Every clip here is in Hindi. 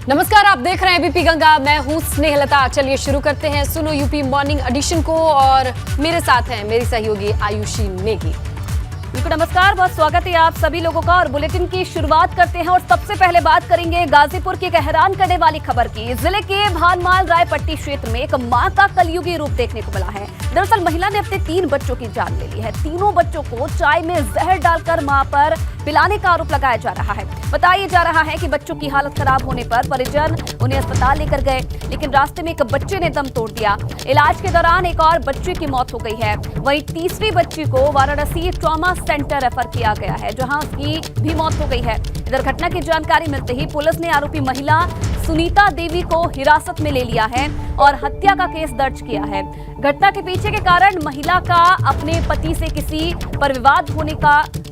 नमस्कार, आप देख रहे हैं एबीपी गंगा। मैं हूं स्नेहलता। चलिए शुरू करते हैं सुनो यूपी मॉर्निंग एडिशन को और मेरे साथ हैं मेरी सहयोगी आयुषी नेगी। बिल्कुल नमस्कार, बहुत स्वागत है आप सभी लोगों का। और बुलेटिन की शुरुआत करते हैं और सबसे पहले बात करेंगे गाजीपुर की एक हैरान करने वाली खबर की। जिले के भानमाल रायपट्टी क्षेत्र में एक मां का कलयुगी रूप देखने को मिला है। दरअसल महिला ने अपने 3 बच्चों की जान ले ली है। तीनों बच्चों को चाय में जहर डालकर मां पर पिलाने का आरोप लगाया जा रहा है। बताया जा रहा है कि बच्चों की हालत खराब होने पर परिजन उन्हें अस्पताल लेकर गए, लेकिन रास्ते में एक बच्चे ने दम तोड़ दिया। इलाज के दौरान एक और बच्चे की मौत हो गई है। वहीं तीसरी बच्ची को वाराणसी ट्रॉमा सेंटर रेफर किया गया है, जहां उसकी भी मौत हो गई है। इधर घटना की जानकारी मिलते ही पुलिस ने आरोपी महिला सुनीता देवी को हिरासत में ले लिया है और हत्या का केस दर्ज किया है। घटना के पीछे के कारण महिला का अपने पति से किसी पर विवाद होने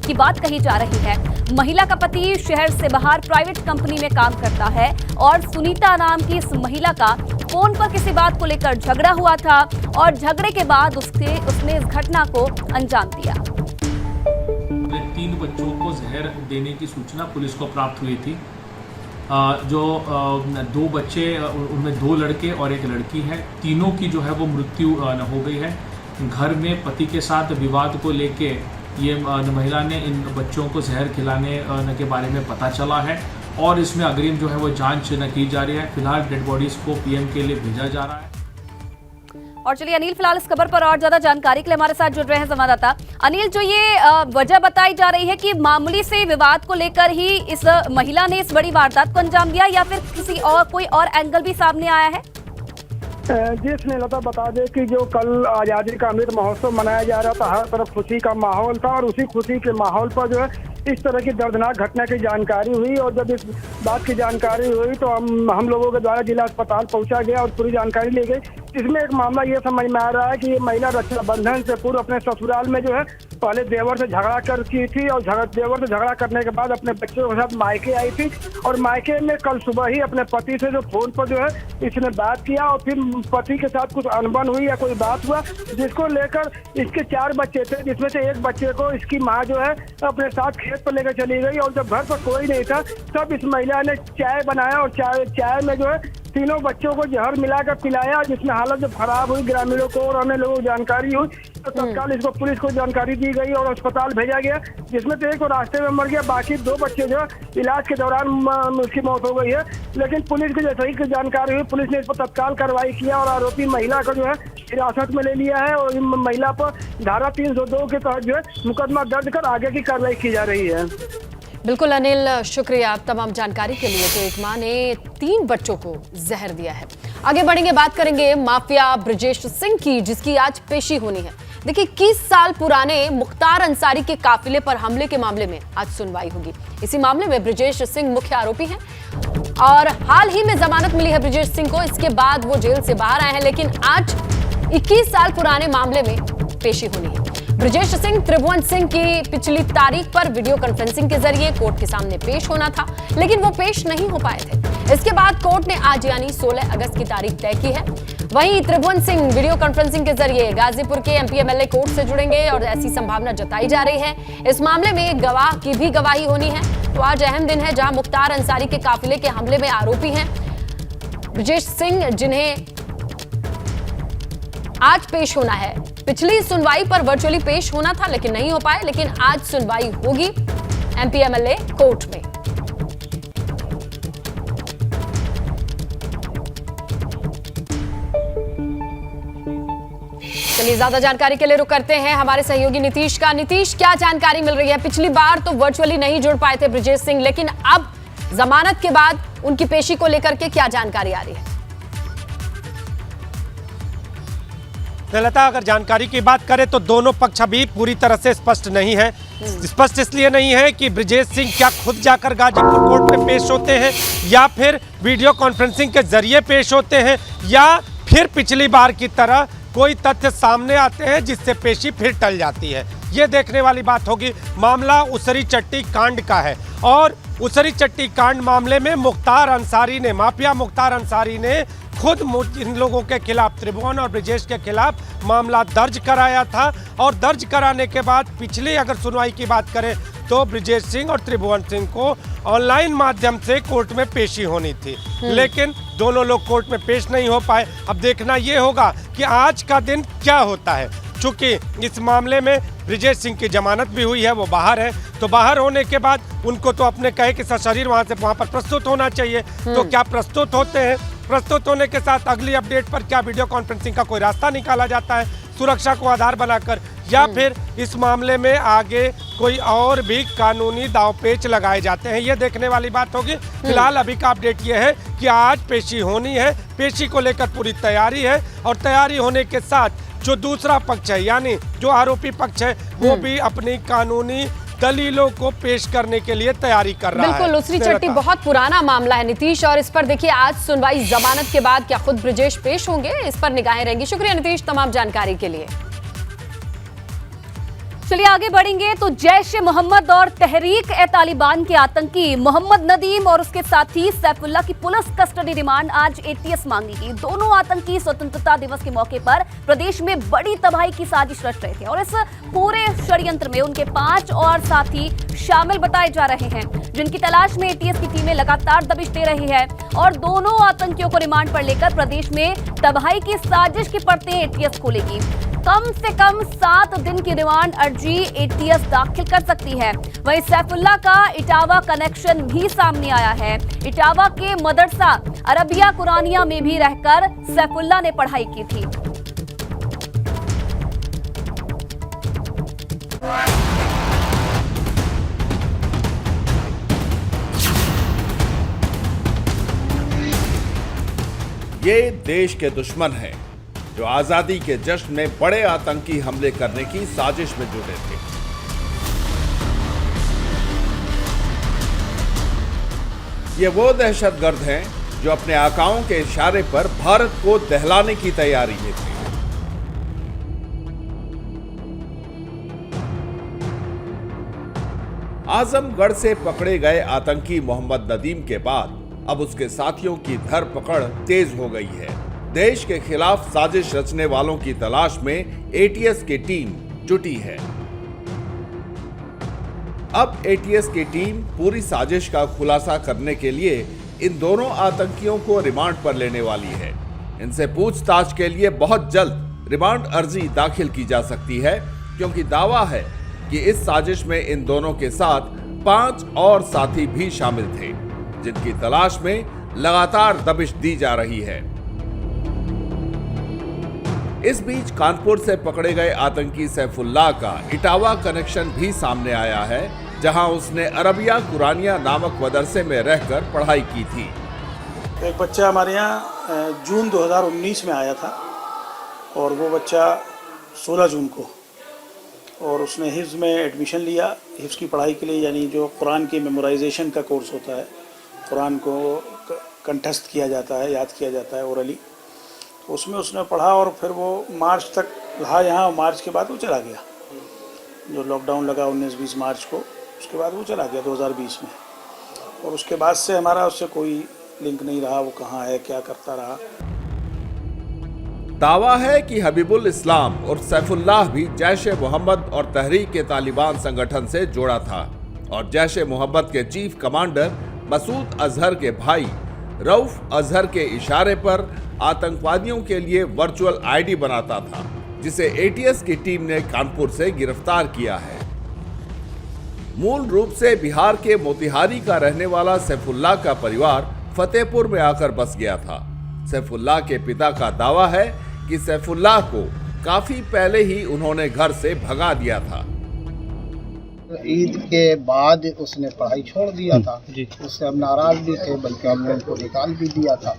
की बात कही जा रही है। महिला का पति शहर से बाहर प्राइवेट कंपनी में काम करता है और सुनीता नाम की इस महिला का फोन पर किसी बात को लेकर झगड़ा हुआ था और झगड़े के बाद उसने इस घटना को अंजाम दिया। 3 बच्चों को जहर देने की सूचना पुलिस को प्राप्त हुई थी। जो 2 बच्चे, उनमें 2 लड़के और 1 लड़की है। तीनों की जो है वो मृत्यु हो गई है। घर में पति के साथ विवाद को लेके ये महिला ने इन बच्चों को जहर खिलाने के बारे में पता चला है और इसमें अग्रिम जो है वो जांच की जा रही है। फिलहाल डेड बॉडीज को पीएम के लिए भेजा जा रहा है। और चलिए अनिल, फिलहाल इस खबर पर और ज्यादा जानकारी के लिए हमारे साथ जुड़ रहे हैं संवाददाता अनिल। जो ये वजह बताई जा रही है कि मामूली से विवाद को लेकर ही इस महिला ने इस बड़ी वारदात को अंजाम दिया या फिर किसी और कोई और एंगल भी सामने आया है? जी स्नेहलता, बता दें कि जो कल आज़ादी का अमृत महोत्सव मनाया जा रहा था, हर तरफ खुशी का माहौल था और उसी खुशी के माहौल पर जो है इस तरह की दर्दनाक घटना की जानकारी हुई। और जब इस बात की जानकारी हुई तो हम लोगों के द्वारा जिला अस्पताल पहुंचा गया और पूरी जानकारी ली गई। इसमें एक मामला ये समझ में आ रहा है कि ये महिला रक्षाबंधन से पूर्व अपने ससुराल में जो है पहले देवर से झगड़ा कर की थी और देवर से झगड़ा करने के बाद अपने बच्चों के साथ मायके आई थी और मायके में कल सुबह ही अपने पति से जो फोन पर जो है इसने बात किया और फिर पति के साथ कुछ अनबन हुई या कोई बात हुआ, जिसको लेकर इसके 4 बच्चे थे, जिसमें से 1 बच्चे को इसकी माँ जो है अपने साथ खेत पर लेकर चली गई। और जब घर पर कोई नहीं था तब इस महिला ने चाय बनाया और चाय में जो है तीनों बच्चों को जहर मिलाकर पिलाया, जिसमें हालत जब खराब हुई ग्रामीणों को और अन्य लोगों को जानकारी हुई तो तत्काल इसको पुलिस को जानकारी दी गई और अस्पताल भेजा गया, जिसमें से एक तो रास्ते में मर गया, बाकी 2 बच्चे जो इलाज के दौरान उसकी मौत हो गई है। लेकिन पुलिस को जैसे ही जानकारी हुई पुलिस ने इस पर तत्काल कार्रवाई किया और आरोपी महिला को जो है हिरासत में ले लिया है और महिला पर धारा 302 के तहत जो है मुकदमा दर्ज कर आगे की कार्रवाई की जा रही है। बिल्कुल अनिल, शुक्रिया आप तमाम जानकारी के लिए। तो एक मां ने 3 बच्चों को जहर दिया है। आगे बढ़ेंगे, बात करेंगे माफिया ब्रजेश सिंह की, जिसकी आज पेशी होनी है। देखिए, 21 साल पुराने मुख्तार अंसारी के काफिले पर हमले के मामले में आज सुनवाई होगी। इसी मामले में ब्रजेश सिंह मुख्य आरोपी हैं और हाल ही में जमानत मिली है ब्रजेश सिंह को। इसके बाद वो जेल से बाहर आए हैं, लेकिन आज 21 साल पुराने मामले में पेशी होनी है। ब्रजेश सिंह त्रिभुवन सिंह की पिछली तारीख पर वीडियो कॉन्फ्रेंसिंग के जरिए कोर्ट के सामने पेश होना था, लेकिन वो पेश नहीं हो पाए थे। इसके बाद कोर्ट ने आज यानी 16 अगस्त की तारीख तय की है। वहीं त्रिभुवन सिंह वीडियो कॉन्फ्रेंसिंग के जरिए गाजीपुर के एमपी एमएलए कोर्ट से जुड़ेंगे और ऐसी संभावना जताई जा रही है। इस मामले में गवाह की भी गवाही होनी है। तो आज अहम दिन है, जहां मुख्तार अंसारी के काफिले के हमले में आरोपी हैं ब्रजेश सिंह, जिन्हें आज पेश होना है। पिछली सुनवाई पर वर्चुअली पेश होना था लेकिन नहीं हो पाए, लेकिन आज सुनवाई होगी एमपी एमएलए कोर्ट में। चलिए, ज्यादा जानकारी के लिए रुक करते हैं हमारे सहयोगी नीतीश का। नीतीश, क्या जानकारी मिल रही है? पिछली बार तो वर्चुअली नहीं जुड़ पाए थे ब्रजेश सिंह, लेकिन अब जमानत के बाद उनकी पेशी को लेकर के क्या जानकारी आ रही है? लता, अगर जानकारी की बात करें तो दोनों पक्ष अभी पूरी तरह से स्पष्ट नहीं है। स्पष्ट इसलिए नहीं है कि ब्रजेश सिंह क्या खुद जाकर गाजीपुर कोर्ट में पेश होते हैं या फिर वीडियो कॉन्फ्रेंसिंग के जरिए पेश होते हैं या फिर पिछली बार की तरह कोई तथ्य सामने आते हैं जिससे पेशी फिर टल जाती है। ये देखने वाली बात होगी। मामला उसरी चट्टी कांड का है और उसरी चट्टी कांड मामले में माफिया मुख्तार अंसारी ने खुद इन लोगों के खिलाफ, त्रिभुवन और ब्रजेश के खिलाफ मामला दर्ज कराया था और दर्ज कराने के बाद पिछली अगर सुनवाई की बात करें तो ब्रिजेश सिंह और त्रिभुवन सिंह को ऑनलाइन माध्यम से कोर्ट में पेशी होनी थी, लेकिन दोनों लोग कोर्ट में पेश नहीं हो पाए। अब देखना ये होगा कि आज का दिन क्या होता है। चूंकि इस मामले में ब्रिजेश सिंह की जमानत भी हुई है, वो बाहर है, तो बाहर होने के बाद उनको तो अपने कहे कि सशरीर वहाँ पर प्रस्तुत होना चाहिए। तो क्या प्रस्तुत होते हैं? प्रस्तुत होने के साथ अगली अपडेट पर क्या वीडियो कॉन्फ्रेंसिंग का कोई रास्ता निकाला जाता है सुरक्षा को आधार बनाकर, या फिर इस मामले में आगे कोई और भी कानूनी दांवपेच लगाए जाते हैं, ये देखने वाली बात होगी। फिलहाल अभी का अपडेट ये है कि आज पेशी होनी है, पेशी को लेकर पूरी तैयारी है, और तैयारी होने के साथ जो दूसरा पक्ष है यानी जो आरोपी पक्ष है वो भी अपनी कानूनी दलीलों को पेश करने के लिए तैयारी कर रहा है। बिल्कुल, उसरी चट्टी बहुत पुराना मामला है नीतीश, और इस पर देखिए आज सुनवाई जमानत के बाद क्या खुद ब्रिजेश पेश होंगे, इस पर निगाहें रहेंगी। शुक्रिया नीतीश तमाम जानकारी के लिए। चलिए आगे बढ़ेंगे तो जैश ए मोहम्मद और तहरीक ए तालिबान के आतंकी मोहम्मद नदीम और उसके साथी सैफुल्लाह की पुलिस कस्टडी रिमांड आज एटीएस मांगेगी। दोनों आतंकी स्वतंत्रता दिवस के मौके पर प्रदेश में बड़ी तबाही की साजिश रच रहे थे और इस पूरे षड्यंत्र में उनके 5 और साथी शामिल बताए जा रहे हैं, जिनकी तलाश में एटीएस की टीमें लगातार दबिश दे रही है और दोनों आतंकियों को रिमांड पर लेकर प्रदेश में तबाही की साजिश की परतें एटीएस खोलेगी। कम से कम 7 दिन की रिमांड अर्जी एटीएस दाखिल कर सकती है। वहीं सैफुल्लाह का इटावा कनेक्शन भी सामने आया है। इटावा के मदरसा अरबिया कुरानिया में भी रहकर सैफुल्लाह ने पढ़ाई की थी। ये देश के दुश्मन हैं जो आजादी के जश्न में बड़े आतंकी हमले करने की साजिश में जुटे थे। ये वो दहशतगर्द हैं जो अपने आकाओं के इशारे पर भारत को दहलाने की तैयारी में थे। आजमगढ़ से पकड़े गए आतंकी मोहम्मद नदीम के बाद अब उसके साथियों की धरपकड़ तेज हो गई है। देश के खिलाफ साजिश रचने वालों की तलाश में एटीएस की टीम जुटी है। अब एटीएस की टीम पूरी साजिश का खुलासा करने के लिए इन दोनों आतंकियों को रिमांड पर लेने वाली है। इनसे पूछताछ के लिए बहुत जल्द रिमांड अर्जी दाखिल की जा सकती है, क्योंकि दावा है कि इस साजिश में इन दोनों के साथ 5 और साथी भी शामिल थे, जिनकी तलाश में लगातार दबिश दी जा रही है। इस बीच कानपुर से पकड़े गए आतंकी सैफुल्लाह का इटावा कनेक्शन भी सामने आया है, जहां उसने अरबिया कुरानिया नामक मदरसे में रहकर पढ़ाई की थी। एक बच्चा हमारे यहाँ जून 2019 में आया था और वो बच्चा 16 जून को, और उसने हिफ्ज़ में एडमिशन लिया। हिफ्ज़ की पढ़ाई के लिए, यानी जो कुरान की मेमोराइजेशन का कोर्स होता है, कुरान को कंठस्थ किया जाता है, याद किया जाता है ओरली, तो उसमें उसने पढ़ा और फिर वो मार्च तक रहा यहाँ। मार्च के बाद वो चला गया, जो लॉकडाउन लगा 19-20 मार्च को, उसके बाद वो चला गया 2020 में, और उसके बाद से हमारा उससे कोई लिंक नहीं रहा, वो कहाँ है, क्या करता रहा। दावा है कि हबीबुल इस्लाम और सैफुल्लाह भी जैश ए मोहम्मद और तहरीक ए तालिबान संगठन से जोड़ा था और जैश ए मोहम्मद के चीफ कमांडर मसूद अजहर के भाई रऊफ अजहर के इशारे पर आतंकवादियों के लिए वर्चुअल आईडी बनाता था, जिसे एटीएस की टीम ने कानपुर से गिरफ्तार किया है। मूल रूप से बिहार के मोतिहारी का रहने वाला सैफुल्लाह का परिवार फतेहपुर में आकर बस गया था। सैफुल्लाह के पिता का दावा है कि सैफुल्लाह को काफी पहले ही उन्होंने घर से भगा दिया था। ईद के बाद उसने पढ़ाई छोड़ दिया था, उससे हम नाराज भी थे, बल्कि हमने उनको निकाल भी दिया था।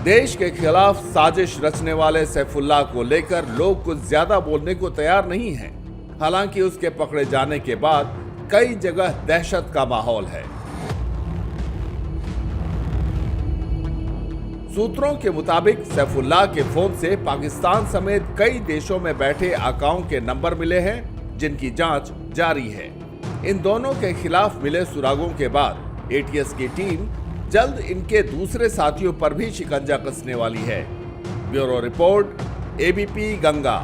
देश के खिलाफ साजिश रचने वाले सैफुल्लाह को लेकर लोग कुछ ज्यादा बोलने को तैयार नहीं हैं। हालांकि उसके पकड़े जाने के बाद कई जगह दहशत का माहौल है। सूत्रों के मुताबिक सैफुल्लाह के फोन से पाकिस्तान समेत कई देशों में बैठे आकाओं के नंबर मिले हैं, जिनकी जांच जारी है। इन दोनों के खिलाफ मिले सुरागों के बाद एटीएस की टीम जल्द इनके दूसरे साथियों पर भी शिकंजा कसने वाली है। Bureau report, ABP Ganga.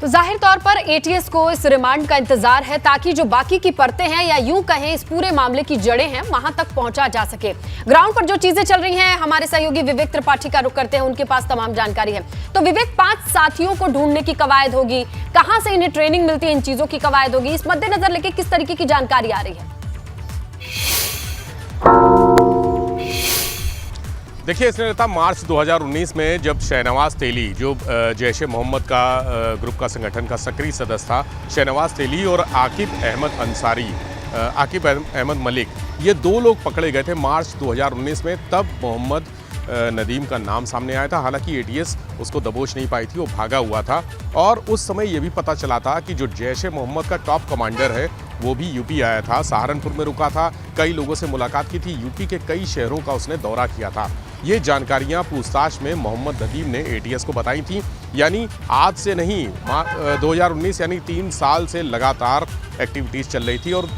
तो जाहिर तौर पर एटीएस को इस रिमांड का इंतजार है ताकि जो बाकी की परतें हैं या यूं कहें इस पूरे मामले की जड़ें हैं वहां तक पहुंचा जा सके। ग्राउंड पर जो चीजें चल रही हैं, हमारे सहयोगी विवेक त्रिपाठी का रुख करते हैं, उनके पास तमाम जानकारी है। तो विवेक, 5 साथियों को ढूंढने की कवायद होगी, कहां से इन्हें ट्रेनिंग मिलती है, इन चीजों की कवायद होगी, इस मद्देनजर लेके किस तरीके की जानकारी आ रही है? देखिए स्नेहलता, मार्च 2019 में जब शहनवाज तेली, जो जैश ए मोहम्मद का ग्रुप का संगठन का सक्रिय सदस्य था, शहनवाज तेली और आकिब अहमद अंसारी, आकिब अहमद मलिक, ये 2 लोग पकड़े गए थे मार्च 2019 में। तब मोहम्मद नदीम का नाम सामने आया था। हालांकि एटीएस उसको दबोच नहीं पाई थी, वो भागा हुआ था। और उस समय ये भी पता चला था कि जो जैश ए मोहम्मद का टॉप कमांडर है वो भी यूपी आया था, सहारनपुर में रुका था, कई लोगों से मुलाकात की थी, यूपी के कई शहरों का उसने दौरा किया था। ये जानकारियां पूछताछ में मोहम्मद नदीम ने एटीएस को बताई थी। यानी आज से नहीं, 2019 यानी 3 साल से लगातार एक्टिविटीज़ चल रही थी। और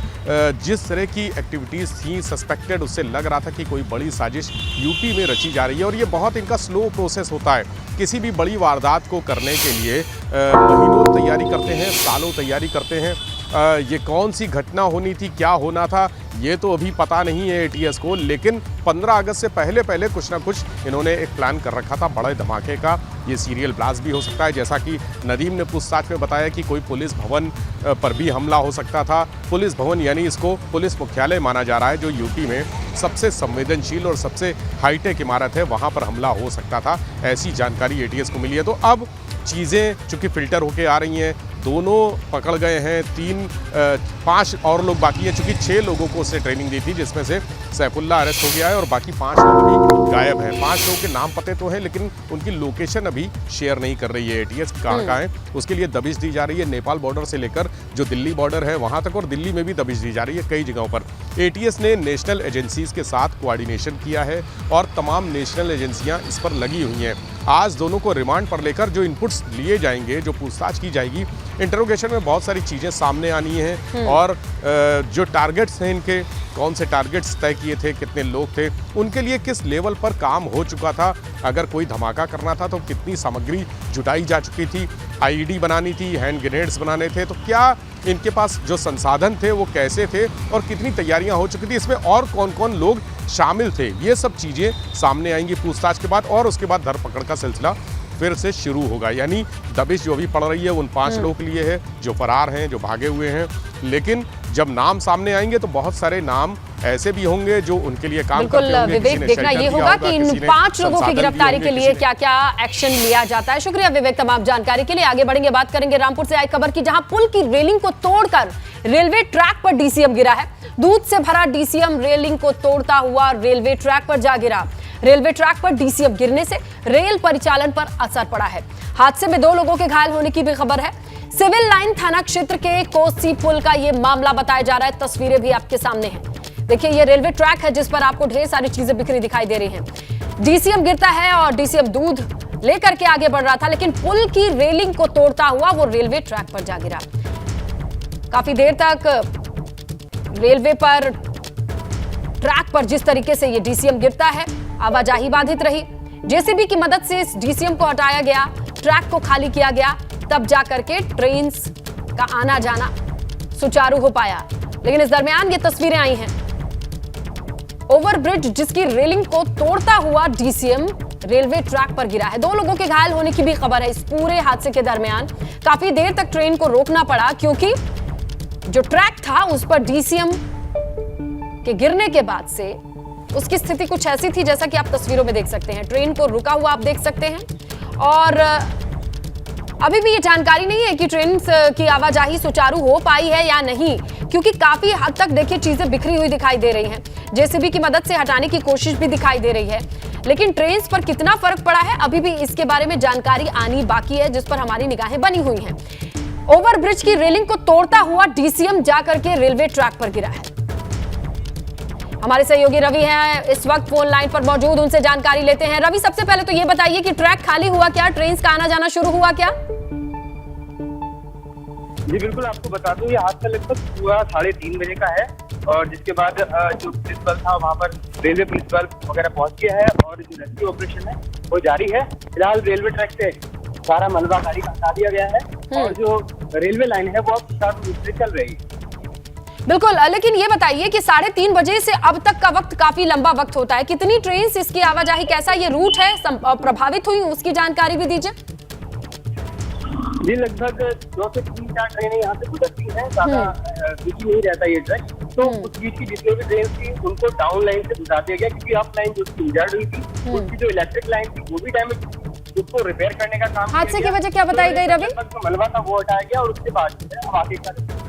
जिस तरह की एक्टिविटीज़ थी, सस्पेक्टेड, उससे लग रहा था कि कोई बड़ी साजिश यूपी में रची जा रही है। और ये बहुत इनका स्लो प्रोसेस होता है। किसी भी बड़ी वारदात को करने के लिए महीनों तैयारी करते हैं, सालों तैयारी करते हैं। ये कौन सी घटना होनी थी, क्या होना था, ये तो अभी पता नहीं है एटीएस को। लेकिन 15 अगस्त से पहले कुछ ना कुछ इन्होंने एक प्लान कर रखा था बड़े धमाके का। ये सीरियल ब्लास्ट भी हो सकता है, जैसा कि नदीम ने पूछताछ में बताया कि कोई पुलिस भवन पर भी हमला हो सकता था। पुलिस भवन यानी इसको पुलिस मुख्यालय माना जा रहा है, जो यूपी में सबसे संवेदनशील और सबसे हाईटेक इमारत है, वहाँ पर हमला हो सकता था। ऐसी जानकारी एटीएस को मिली है। तो अब चीज़ें चूँकि फिल्टर होके आ रही हैं, दोनों पकड़ गए हैं, 5 और लोग बाकी हैं। चूँकि 6 लोगों को उसने ट्रेनिंग दी थी, जिसमें से सैफुल्ला अरेस्ट हो गया है और बाकी 5 लोग भी गायब हैं। 5 लोगों के नाम पते तो हैं, लेकिन उनकी लोकेशन अभी शेयर नहीं कर रही है एटीएस, कहाँ है। उसके लिए दबिश दी जा रही है, नेपाल बॉर्डर से लेकर जो दिल्ली बॉर्डर है वहाँ तक, और दिल्ली में भी दबिश दी जा रही है कई जगहों पर। एटीएस ने नेशनल एजेंसीज के साथ कोऑर्डिनेशन किया है और तमाम नेशनल एजेंसियाँ इस पर लगी हुई हैं। आज दोनों को रिमांड पर लेकर जो इनपुट्स लिए जाएंगे, जो पूछताछ की जाएगी, इंटरोगेशन में बहुत सारी चीज़ें सामने आनी हैं। और जो टारगेट्स हैं इनके, कौन से टारगेट्स तय किए थे, कितने लोग थे, उनके लिए किस लेवल पर काम हो चुका था, अगर कोई धमाका करना था तो कितनी सामग्री जुटाई जा चुकी थी, आईईडी बनानी थी, हैंड ग्रेनेड्स बनाने थे, तो क्या इनके पास जो संसाधन थे वो कैसे थे और कितनी तैयारियां हो चुकी थी, इसमें और कौन कौन लोग शामिल थे, ये सब चीज़ें सामने आएंगी पूछताछ के बाद। और उसके बाद धरपकड़ का सिलसिला फिर से शुरू होगा। यानी दबिश जो अभी पड़ रही है उन 5 लोगों के लिए है जो फरार हैं, जो भागे हुए हैं। लेकिन जब नाम सामने आएंगे तो बहुत सारे नाम ऐसे भी होंगे जो उनके लिए काम करते होंगे। विवेक, देखना ये होगा कि इन 5 लोगों की गिरफ्तारी के लिए क्या क्या एक्शन लिया जाता है। शुक्रिया विवेक तमाम जानकारी के लिए। आगे बढ़ेंगे, बात करेंगे रामपुर से आई खबर की, जहां पुल की रेलिंग को तोड़कर रेलवे ट्रैक पर डीसीएम गिरा है। दूध से भरा डीसीएम रेलिंग को तोड़ता हुआ रेलवे ट्रैक पर जा गिरा। रेलवे ट्रैक पर डीसीएम गिरने से रेल परिचालन पर असर पड़ा है। हादसे में 2 लोगों के घायल होने की भी खबर है। सिविल लाइन थाना क्षेत्र के कोसी पुल का यह मामला बताया जा रहा है। तस्वीरें भी आपके सामने हैं। देखिए, ये रेलवे ट्रैक है जिस पर आपको ढेर सारी चीजें बिखरी दिखाई दे रही हैं। डीसीएम गिरता है और डीसीएम दूध लेकर के आगे बढ़ रहा था, लेकिन पुल की रेलिंग को तोड़ता हुआ वो रेलवे ट्रैक पर जा गिरा। काफी देर तक रेलवे पर, ट्रैक पर जिस तरीके से ये डीसीएम गिरता है, आवाजाही बाधित रही। जेसीबी की मदद से इस डीसीएम को हटाया गया, ट्रैक को खाली किया गया, तब जाकर के ट्रेन का आना जाना सुचारू हो पाया। लेकिन इस दरमियान ये तस्वीरें आई हैं, ओवरब्रिज जिसकी रेलिंग को तोड़ता हुआ डीसीएम रेलवे ट्रैक पर गिरा है। 2 लोगों के घायल होने की भी खबर है। इस पूरे हादसे के दरमियान काफी देर तक ट्रेन को रोकना पड़ा, क्योंकि जो ट्रैक था उस पर डीसीएम के गिरने के बाद से उसकी स्थिति कुछ ऐसी थी जैसा कि आप तस्वीरों में देख सकते हैं। ट्रेन को रुका हुआ आप देख सकते हैं और अभी भी ये जानकारी नहीं है कि ट्रेन की आवाजाही सुचारू हो पाई है या नहीं, क्योंकि काफी हद तक देखिए चीजें बिखरी हुई दिखाई दे रही हैं। जेसीबी की मदद से हटाने की कोशिश भी दिखाई दे रही है, लेकिन ट्रेन पर कितना फर्क पड़ा है अभी भी इसके बारे में जानकारी आनी बाकी है, जिस पर हमारी निगाहें बनी हुई हैं। ओवरब्रिज की रेलिंग को तोड़ता हुआ डीसीएम जाकर के रेलवे ट्रैक पर गिरा है। हमारे सहयोगी रवि हैं इस वक्त फोन लाइन पर मौजूद, उनसे जानकारी लेते हैं। रवि, सबसे पहले तो ये बताइए कि ट्रैक खाली हुआ क्या, ट्रेन का आना जाना शुरू हुआ क्या? जी बिल्कुल, आपको बता दूं ये हादसा लगभग पूरा 3:30 बजे का है और जिसके बाद जो पुलिस बल था वहाँ पर रेलवे पुलिस बल वगैरह पहुँच गया है और जो रेस्क्यू ऑपरेशन है वो जारी है। फिलहाल रेलवे ट्रैक से सारा मलबा गाड़ी का हटा दिया गया है और जो रेलवे लाइन है वो अब सुचारू रूप से चल रही है। बिल्कुल, लेकिन ये बताइए कि 3:30 बजे से अब तक का वक्त काफी लंबा वक्त होता है, कितनी ट्रेन इसकी आवाजाही, कैसा ये रूट है, प्रभावित हुई उसकी जानकारी भी दीजिए। जी लगभग 2 से 3-4 ट्रेनें यहाँ से गुजरती हैं, ज्यादा बिजी नहीं रहता ये ट्रैक। तो उस बीच की जितनी भी ट्रेन थी उनको डाउन लाइन से गुजार दिया गया, क्योंकि अप लाइन जो इंजर्ड हुई थी उसकी जो इलेक्ट्रिक लाइन थी वो भी डैमेज, उसको रिपेयर करने का काम। हादसे की वजह क्या बताई गई रवि? मलबा था वो हटाया गया और उसके बाद अब आगे का।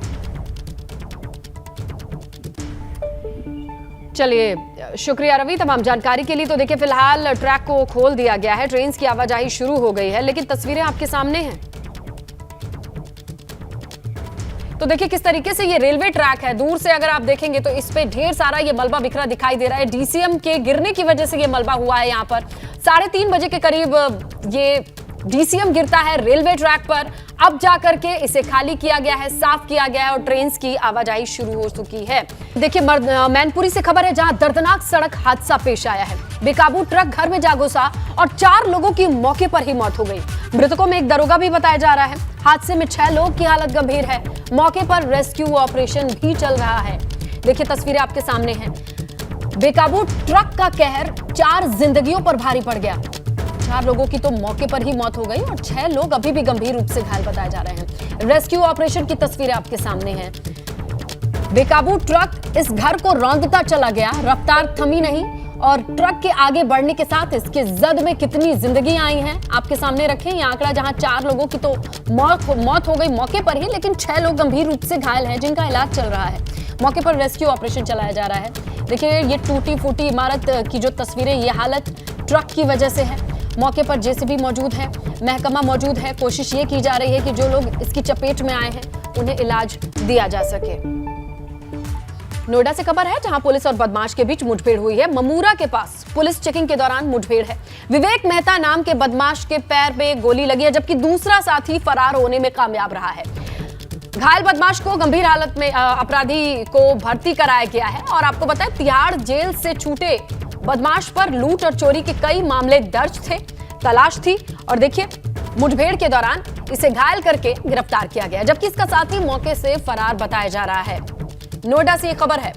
चलिए, शुक्रिया रवि तमाम जानकारी के लिए। तो देखिए, फिलहाल ट्रैक को खोल दिया गया है, ट्रेन की आवाजाही शुरू हो गई है, लेकिन तस्वीरें आपके सामने हैं। तो देखिए किस तरीके से ये रेलवे ट्रैक है, दूर से अगर आप देखेंगे तो इस पे ढेर सारा ये मलबा बिखरा दिखाई दे रहा है। डीसीएम के गिरने की वजह से ये मलबा हुआ है। यहाँ पर 3:30 बजे के करीब ये डीसीएम गिरता है रेलवे ट्रैक पर। अब जाकर के इसे खाली किया गया है, साफ किया गया है और ट्रेन की आवाजाही शुरू हो चुकी है। देखिए, मैनपुरी से खबर है, जहां दर्दनाक सड़क हादसा पेश आया है। बेकाबू ट्रक घर में जा घुसा और 4 लोगों की मौके पर ही मौत हो गई। मृतकों में एक दरोगा भी बताया जा रहा है। हादसे में 6 लोग की हालत गंभीर है। मौके पर रेस्क्यू ऑपरेशन भी चल रहा है। देखिए, तस्वीरें आपके सामने हैं। बेकाबू ट्रक का कहर 4 जिंदगियों पर भारी पड़ गया। 4 लोगों की तो मौके पर ही मौत हो गई और 6 लोग अभी भी गंभीर रूप से घायल बताए जा रहे हैं। रेस्क्यू ऑपरेशन की तस्वीरें आपके सामने हैं। बेकाबू ट्रक इस घर को रौंदता चला गया, रफ्तार थमी नहीं और ट्रक के आगे बढ़ने के साथ इसके जद में कितनी जिंदगी आई हैं आपके सामने रखें ये आंकड़ा, जहां 4 लोगों की तो मौत हो गई मौके पर ही, लेकिन 6 लोग गंभीर रूप से घायल हैं जिनका इलाज चल रहा है। मौके पर रेस्क्यू ऑपरेशन चलाया जा रहा है। देखिए, ये टूटी फूटी इमारत की जो तस्वीरें, ये हालत ट्रक की वजह से है। मौके पर जेसीबी मौजूद है, महकमा मौजूद है। कोशिश ये की जा रही है कि जो लोग इसकी चपेट में आए हैं उन्हें इलाज दिया जा सके। नोएडा से खबर है, जहां पुलिस और बदमाश के बीच मुठभेड़ हुई है। ममूरा के पास पुलिस चेकिंग के दौरान मुठभेड़ है। विवेक मेहता नाम के बदमाश के पैर में गोली लगी है, जबकि दूसरा साथी फरार होने में कामयाब रहा है। घायल बदमाश को गंभीर हालत में अपराधी को भर्ती कराया गया है। और आपको बताएं, तिहाड़ जेल से छूटे बदमाश पर लूट और चोरी के कई मामले दर्ज थे, तलाश थी। और देखिए, मुठभेड़ के दौरान इसे घायल करके गिरफ्तार किया गया, जबकि इसका साथी मौके से फरार बताया जा रहा है। नोएडा से ये खबर है,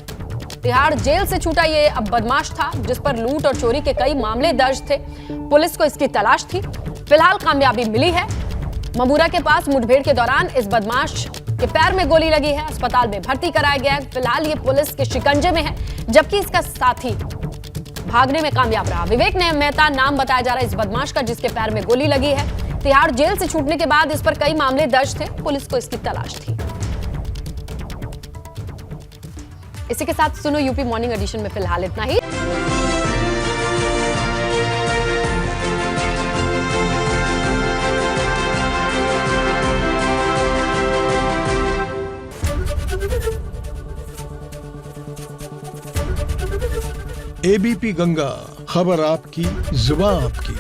तिहाड़ जेल से छूटा ये अब बदमाश था जिस पर लूट और चोरी के कई मामले दर्ज थे। पुलिस को इसकी तलाश थी, फिलहाल कामयाबी मिली है। ममूरा के पास मुठभेड़ के दौरान इस बदमाश के पैर में गोली लगी है, अस्पताल में भर्ती कराया गया है। फिलहाल ये पुलिस के शिकंजे में है, जबकि इसका साथी भागने में कामयाब रहा। विवेक मेहता नाम बताया जा रहा है इस बदमाश का, जिसके पैर में गोली लगी है। तिहाड़ जेल से छूटने के बाद इस पर कई मामले दर्ज थे, पुलिस को इसकी तलाश थी। इसी के साथ सुनो यूपी मॉर्निंग एडिशन में फिलहाल इतना ही। एबीपी गंगा, खबर आपकी, जुबान आपकी।